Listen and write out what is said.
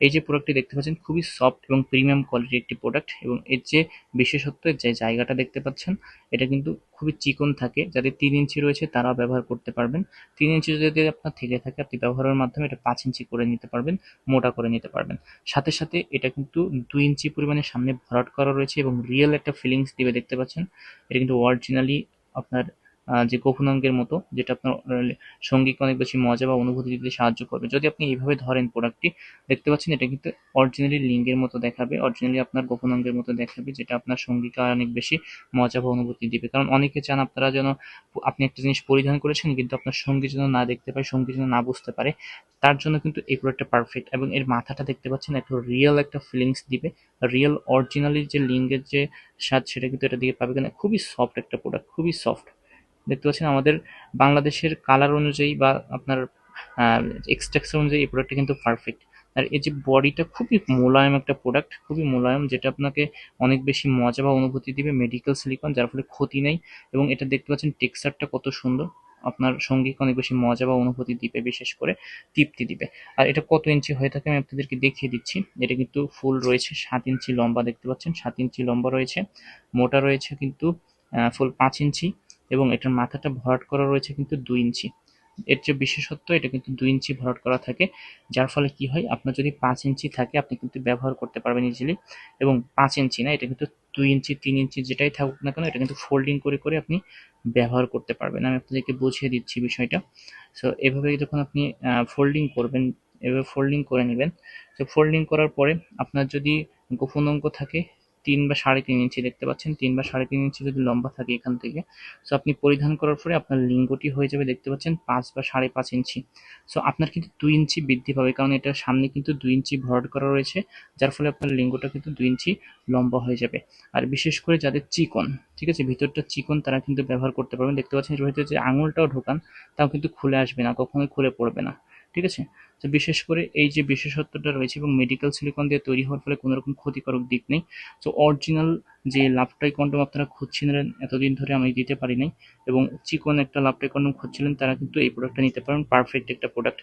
এই যে প্রোডাক্টটি দেখতে পাচ্ছেন খুবই সফট এবং প্রিমিয়াম কোয়ালিটির একটি প্রোডাক্ট, এবং এর যে বিশেষত্ব যে জায়গাটা দেখতে পাচ্ছেন এটা কিন্তু খুবই চিকন থাকে। যাদের 3 ইঞ্চি রয়েছে তারাও ব্যবহার করতে পারবেন। 3 ইঞ্চি যদি আপনার থেকে থাকে আপনি ব্যবহারের মাধ্যমে এটা 5 ইঞ্চি করে নিতে পারবেন, মোটা করে নিতে পারবেন। সাথে সাথে এটা কিন্তু 2 ইঞ্চি পরিমাণে সামনে ভরাট করা রয়েছে এবং রিয়েল একটা ফিলিংস দিবে দেখতে পাচ্ছেন। এটা কিন্তু অরিজিনালি আপনার যে গোপনাঙ্গের মতো, যেটা আপনার সঙ্গীকে অনেক বেশি মজা বা অনুভূতি দিতে সাহায্য করবে। যদি আপনি এইভাবে ধরেন প্রোডাক্টটি, দেখতে পাচ্ছেন এটা কিন্তু অরিজিনালি লিঙ্গের মতো দেখাবে, অরিজিনালি আপনার গোপনাঙ্গের মতো দেখাবে, যেটা আপনার সঙ্গীকে অনেক বেশি মজা বা অনুভূতি দিবে। কারণ অনেকে চান আপনারা যেন আপনি একটা জিনিস পরিধান করেছেন কিন্তু আপনার সঙ্গী যেন না দেখতে পায়, সঙ্গী যেন না বুঝতে পারে, তার জন্য কিন্তু এই প্রোডাক্টটা পারফেক্ট। এবং এর মাথাটা দেখতে পাচ্ছেন একটা রিয়েল একটা ফিলিংস দিবে, রিয়েল অরিজিনালি যে লিঙ্গের যে স্বাদ সেটা কিন্তু এটা দিয়ে পাবে। কেন খুবই সফট একটা প্রোডাক্ট, খুবই সফট। দেখতে পাচ্ছেন আমাদের বাংলাদেশের কালার অনুযায়ী বা আপনার এক্সট্রাকচার অনুযায়ী এই প্রোডাক্টটা কিন্তু পারফেক্ট। আর এই যে বডিটা খুবই মোলায়েম একটা প্রোডাক্ট, খুবই মোলায়েম, যেটা আপনাকে অনেক বেশি মজা বা অনুভূতি দিবে। মেডিকেল সিলিকন, যার ফলে ক্ষতি নেই। এবং এটা দেখতে পাচ্ছেন টেক্সচারটা কত সুন্দর, আপনার সঙ্গীকে অনেক বেশি মজা বা অনুভূতি দিবে, বিশেষ করে তৃপ্তি দিবে। আর এটা কত ইঞ্চি হয়ে থাকে আমি আপনাদেরকে দেখিয়ে দিচ্ছি। এটা কিন্তু ফুল রয়েছে 7 ইঞ্চি লম্বা, দেখতে পাচ্ছেন 7 ইঞ্চি লম্বা রয়েছে, মোটা রয়েছে কিন্তু ফুল 5 ইঞ্চি, এবং এটার মাথাটা ভরাট করা রয়েছে কিন্তু 2 ইঞ্চি। এর যে বিশেষত্ব এটা কিন্তু 2 ইঞ্চি ভরাট করা থাকে, যার ফলে কি হয় আপনার যদি 5 ইঞ্চি থাকে আপনি কিন্তু ব্যবহার করতে পারবেন ইজিলি। এবং 5 ইঞ্চি না, এটা কিন্তু 2 ইঞ্চি 3 ইঞ্চি যেটাই থাকুক না কেন এটা কিন্তু ফোল্ডিং করে করে আপনি ব্যবহার করতে পারবেন। আমি আপনাদেরকে বুঝিয়ে দিচ্ছি বিষয়টা। সো এভাবে যখন আপনি ফোল্ডিং করবেন, এভাবে ফোল্ডিং করে নেবেন। তো ফোল্ডিং করার পরে আপনার যদি গোপন অঙ্গ থাকে 3 বা 3.5 ইঞ্চি, দেখতে পাচ্ছেন 3 বা 3.5 ইঞ্চি যদি লম্বা থাকে এখান থেকে, সো আপনি পরিধান করার পরে আপনার লিঙ্গটি হয়ে যাবে দেখতে পাচ্ছেন 5 বা 5.5 ইঞ্চি। সো আপনার কিন্তু 2 ইঞ্চি বৃদ্ধি পাবে, কারণ এটার সামনে কিন্তু 2 ইঞ্চি ভরাট করা রয়েছে, যার ফলে আপনার লিঙ্গটা কিন্তু 2 ইঞ্চি লম্বা হয়ে যাবে। আর বিশেষ করে যাদের চিকন, ঠিক আছে, ভিতরটা চিকন, তারা কিন্তু ব্যবহার করতে পারবেন। দেখতে পাচ্ছেন এর ভিতরে যে আঙুলটাও ঢোকান তাও কিন্তু খুলে আসবে না, কখনোই খুলে পড়বে না, ঠিক আছে। তো বিশেষ করে এই যে বিশেষত্বটা রয়েছে, এবং মেডিকেল সিলিকন দিয়ে তৈরি হওয়ার ফলে কোনো রকম ক্ষতিকারক দিক নেই। তো অরিজিনাল যে লাভটাই কন্ডম আপনারা খুঁজছিলেন এতদিন ধরে আমি দিতে পারি নাই, এবং চিকন একটা লাভটাই কন্ডম খুঁজছিলেন, তারা কিন্তু এই প্রোডাক্টটা নিতে পারেন, পারফেক্ট একটা প্রোডাক্ট।